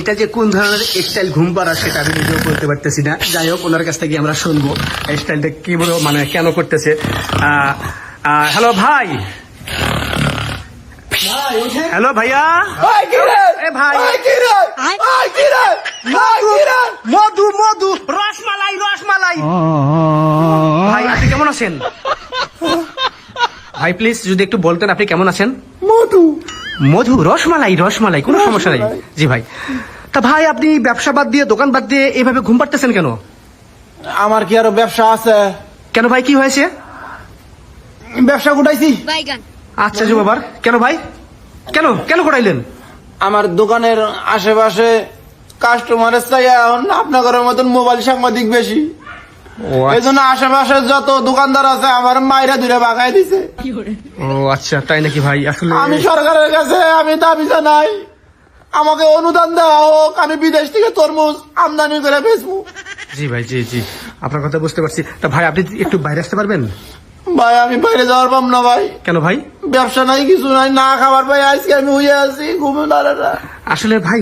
এটা যে কোন ধরনের স্টাইল ঘুম পাড়া সেটা আমি নিজেও বলতে পারতেছি না। যাই হোক, ওনার কাছ থেকে আমরা শুনবো স্টাইলটা কি বলবো, মানে কেন করতেছে। হ্যালো ভাই, হ্যালো ভাইয়া, এ ভাই, মধু মধু রসমালাই রসমালাই। ভাই আপনি কেমন আছেন? ভাই প্লিজ যদি একটু বলতেন আপনি কেমন আছেন? মধু মধু রসমালাই রসমালাই, কোনো সমস্যা নেই। জি ভাই, তা ভাই আপনি ব্যবসা বাদ দিয়ে দোকান বাদ দিয়ে এইভাবে ঘুম পাড়তেছেন কেন? আমার কি আরো ব্যবসা আছে? কেন ভাই, কি হয়েছে? ব্যবসা গুটাইছি। আচ্ছা জি বাবার, কেন ভাই, কেন কেন করাইলেন? আমার দোকানের আশেপাশে কাস্টমারের চাই এখন আপনাদের মতন মোবাইল সাংবাদিক বেশি, এই জন্য আশেপাশে যত দোকানদার আছে আমার মাইরা দূরে বাগাই দিছে। ও আচ্ছা, তাই নাকি ভাই? আসলে আমি সরকারের কাছে আমি দাবি জানাই, আমাকে অনুদান দেওয়া হোক, আমি বিদেশ থেকে তরমুজ আমদানি করে বেচবো। জি ভাই, জি জি, আপনার কথা বুঝতে পারছি। তা ভাই আপনি একটু বাইরে আসতে পারবেন? ভাই আমি বাইরে যাওয়ার পাম না ভাই। কেন ভাই? ব্যবসা নাই, কিছু নাই, না খাবার ভাই, আজকে আমি হইয়া আছি ঘুমে দাঁড়াটা। আসলে ভাই